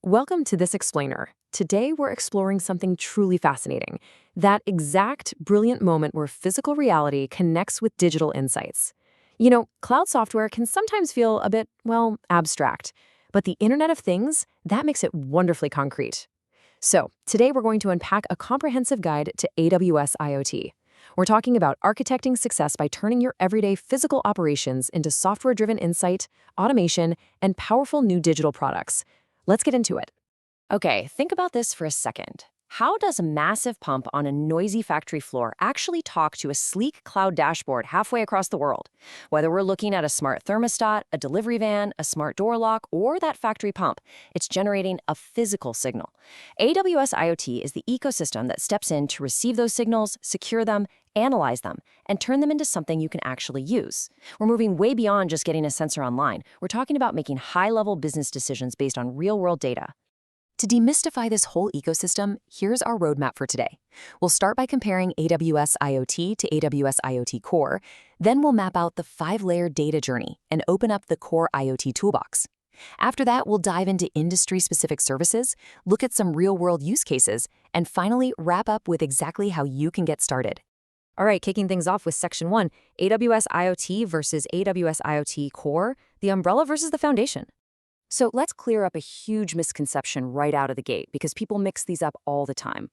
Welcome to This Explainer. Today we're exploring something truly fascinating, that exact brilliant moment where physical reality connects with digital insights. Cloud software can sometimes feel a bit, well, abstract, but the Internet of Things, that makes it wonderfully concrete. So, today we're going to unpack a comprehensive guide to AWS IoT. We're talking about architecting success by turning your everyday physical operations into software-driven insight, automation, and powerful new digital products. Let's get into it. Okay, think about this for a second. How does a massive pump on a noisy factory floor actually talk to a sleek cloud dashboard halfway across the world? Whether we're looking at a smart thermostat, a delivery van, a smart door lock, or that factory pump, it's generating a physical signal. AWS IoT is the ecosystem that steps in to receive those signals, secure them, analyze them, and turn them into something you can actually use. We're moving way beyond just getting a sensor online. We're talking about making high-level business decisions based on real-world data. To demystify this whole ecosystem, here's our roadmap for today. We'll start by comparing AWS IoT to AWS IoT Core, then we'll map out the 5-layer data journey and open up the Core IoT toolbox. After that, we'll dive into industry-specific services, look at some real-world use cases, and finally wrap up with exactly how you can get started. All right, kicking things off with Section 1, AWS IoT versus AWS IoT Core, the umbrella versus the foundation. So let's clear up a huge misconception right out of the gate because people mix these up all the time.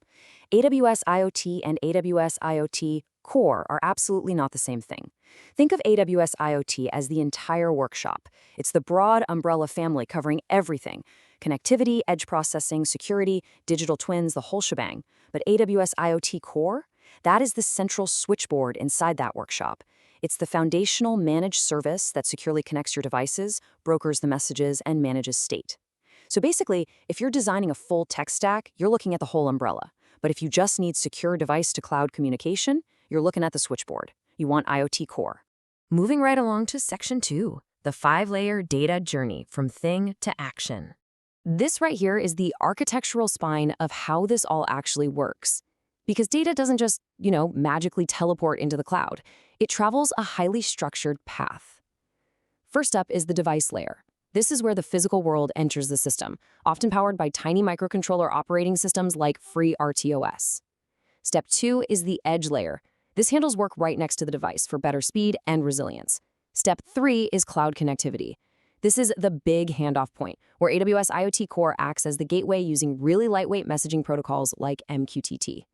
AWS IoT and AWS IoT Core are absolutely not the same thing. Think of AWS IoT as the entire workshop. It's the broad umbrella family covering everything: connectivity, edge processing, security, digital twins, the whole shebang. But AWS IoT Core? That is the central switchboard inside that workshop. It's the foundational managed service that securely connects your devices, brokers the messages, and manages state. So basically, if you're designing a full tech stack, you're looking at the whole umbrella. But if you just need secure device-to-cloud communication, you're looking at the switchboard. You want IoT Core. Moving right along to Section 2, the 5-layer data journey from thing to action. This right here is the architectural spine of how this all actually works. Because data doesn't just, magically teleport into the cloud. It travels a highly structured path. First up is the device layer. This is where the physical world enters the system, often powered by tiny microcontroller operating systems like FreeRTOS. Step 2 is the edge layer. This handles work right next to the device for better speed and resilience. Step 3 is cloud connectivity. This is the big handoff point, where AWS IoT Core acts as the gateway using really lightweight messaging protocols like MQTT.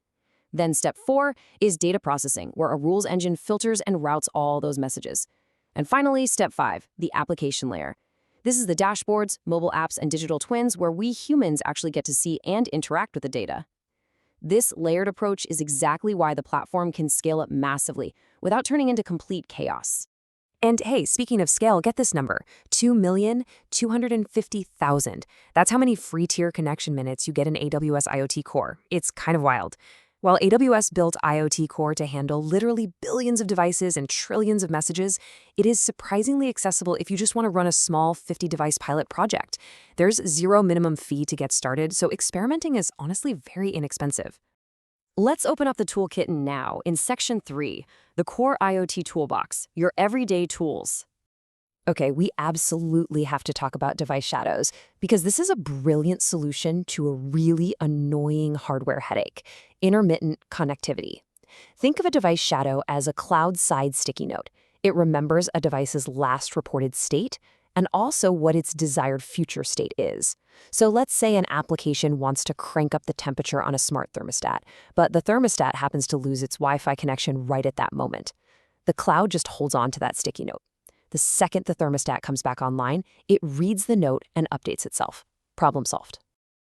Then step 4 is data processing, where a rules engine filters and routes all those messages. And finally, step 5, the application layer. This is the dashboards, mobile apps, and digital twins where we humans actually get to see and interact with the data. This layered approach is exactly why the platform can scale up massively without turning into complete chaos. And hey, speaking of scale, get this number, 2,250,000. That's how many free tier connection minutes you get in AWS IoT Core. It's kind of wild. While AWS built IoT Core to handle literally billions of devices and trillions of messages, it is surprisingly accessible if you just want to run a small 50-device pilot project. There's zero minimum fee to get started, so experimenting is honestly very inexpensive. Let's open up the toolkit now in Section 3, the Core IoT Toolbox, your everyday tools. Okay, we absolutely have to talk about device shadows because this is a brilliant solution to a really annoying hardware headache: intermittent connectivity. Think of a device shadow as a cloud-side sticky note. It remembers a device's last reported state and also what its desired future state is. So let's say an application wants to crank up the temperature on a smart thermostat, but the thermostat happens to lose its Wi-Fi connection right at that moment. The cloud just holds on to that sticky note. The second the thermostat comes back online, it reads the note and updates itself. Problem solved.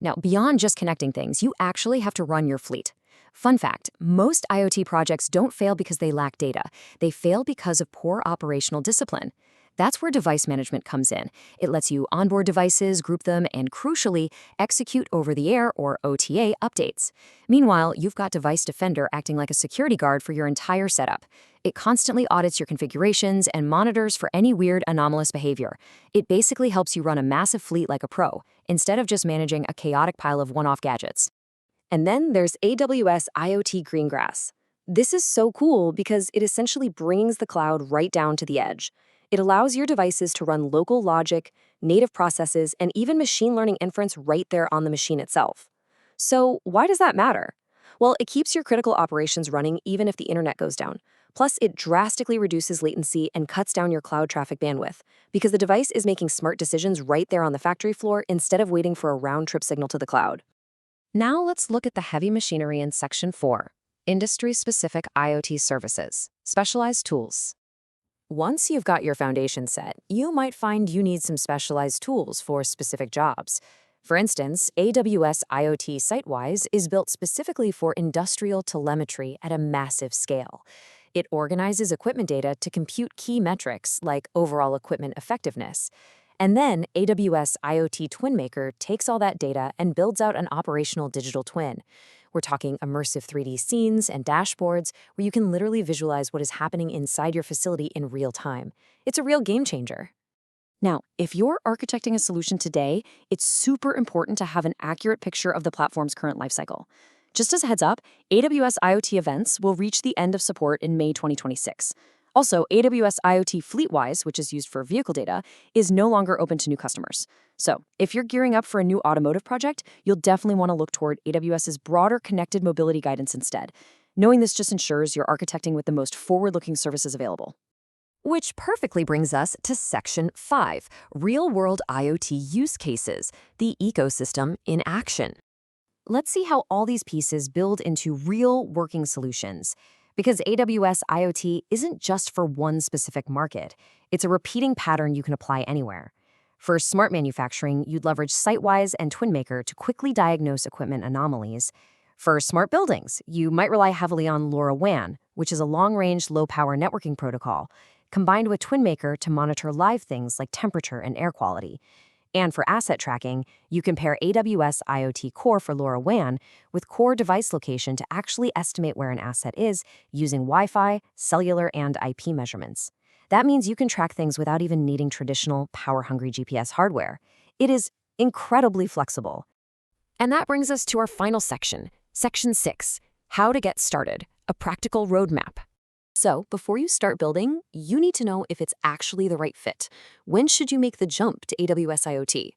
Now, beyond just connecting things, you actually have to run your fleet. Fun fact, most IoT projects don't fail because they lack data. They fail because of poor operational discipline. That's where device management comes in. It lets you onboard devices, group them, and crucially, execute over-the-air or OTA updates. Meanwhile, you've got Device Defender acting like a security guard for your entire setup. It constantly audits your configurations and monitors for any weird, anomalous behavior. It basically helps you run a massive fleet like a pro, instead of just managing a chaotic pile of one-off gadgets. And then there's AWS IoT Greengrass. This is so cool because it essentially brings the cloud right down to the edge. It allows your devices to run local logic, native processes, and even machine learning inference right there on the machine itself. So, why does that matter? Well, it keeps your critical operations running even if the internet goes down. Plus, it drastically reduces latency and cuts down your cloud traffic bandwidth because the device is making smart decisions right there on the factory floor instead of waiting for a round-trip signal to the cloud. Now let's look at the heavy machinery in Section 4, Industry-Specific IoT Services, Specialized Tools. Once you've got your foundation set, you might find you need some specialized tools for specific jobs. For instance, AWS IoT Sitewise is built specifically for industrial telemetry at a massive scale. It organizes equipment data to compute key metrics like overall equipment effectiveness. And then AWS IoT TwinMaker takes all that data and builds out an operational digital twin. We're talking immersive 3D scenes and dashboards where you can literally visualize what is happening inside your facility in real time. It's a real game changer. Now, if you're architecting a solution today, it's super important to have an accurate picture of the platform's current lifecycle. Just as a heads up, AWS IoT events will reach the end of support in May 2026. Also, AWS IoT Fleetwise, which is used for vehicle data, is no longer open to new customers. So, if you're gearing up for a new automotive project, you'll definitely want to look toward AWS's broader connected mobility guidance instead. Knowing this just ensures you're architecting with the most forward-looking services available. Which perfectly brings us to Section 5, Real-World IoT Use Cases, the ecosystem in action. Let's see how all these pieces build into real working solutions. Because AWS IoT isn't just for one specific market. It's a repeating pattern you can apply anywhere. For smart manufacturing, you'd leverage Sitewise and TwinMaker to quickly diagnose equipment anomalies. For smart buildings, you might rely heavily on LoRaWAN, which is a long-range, low-power networking protocol, combined with TwinMaker to monitor live things like temperature and air quality. And for asset tracking, you can pair AWS IoT Core for LoRaWAN with Core device location to actually estimate where an asset is using Wi-Fi, cellular, and IP measurements. That means you can track things without even needing traditional, power-hungry GPS hardware. It is incredibly flexible. And that brings us to our final section, Section 6, How to Get Started, a Practical Roadmap. So, before you start building, you need to know if it's actually the right fit. When should you make the jump to AWS IoT?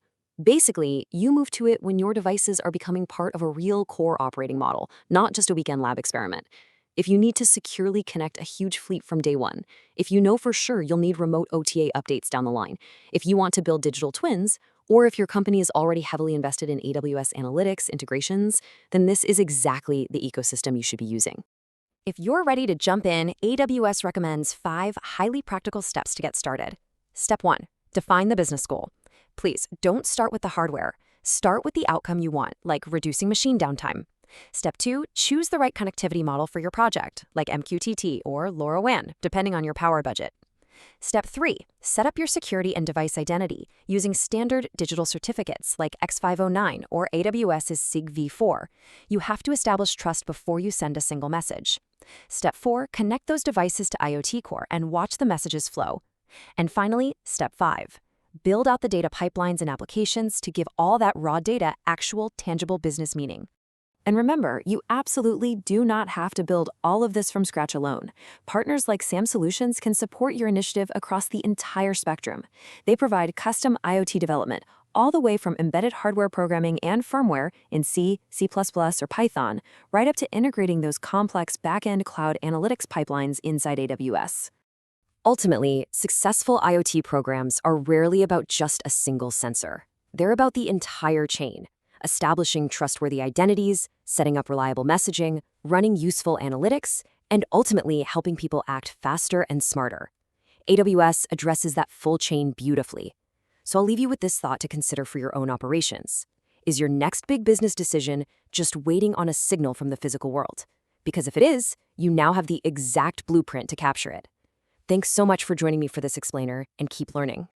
Basically, you move to it when your devices are becoming part of a real core operating model, not just a weekend lab experiment. If you need to securely connect a huge fleet from day one, if you know for sure you'll need remote OTA updates down the line, if you want to build digital twins, or if your company is already heavily invested in AWS analytics integrations, then this is exactly the ecosystem you should be using. If you're ready to jump in, AWS recommends 5 highly practical steps to get started. Step 1, define the business goal. Please don't start with the hardware. Start with the outcome you want, like reducing machine downtime. Step 2, choose the right connectivity model for your project, like MQTT or LoRaWAN, depending on your power budget. Step 3, set up your security and device identity using standard digital certificates like X509 or AWS's SIG v4. You have to establish trust before you send a single message. Step 4, connect those devices to IoT Core and watch the messages flow. And finally, Step 5, build out the data pipelines and applications to give all that raw data actual, tangible business meaning. And remember, you absolutely do not have to build all of this from scratch alone. Partners like SAM Solutions can support your initiative across the entire spectrum. They provide custom IoT development, all the way from embedded hardware programming and firmware in C, C++, or Python, right up to integrating those complex back-end cloud analytics pipelines inside AWS. Ultimately, successful IoT programs are rarely about just a single sensor. They're about the entire chain. Establishing trustworthy identities, setting up reliable messaging, running useful analytics, and ultimately helping people act faster and smarter. AWS addresses that full chain beautifully. So I'll leave you with this thought to consider for your own operations. Is your next big business decision just waiting on a signal from the physical world? Because if it is, you now have the exact blueprint to capture it. Thanks so much for joining me for this explainer, and keep learning.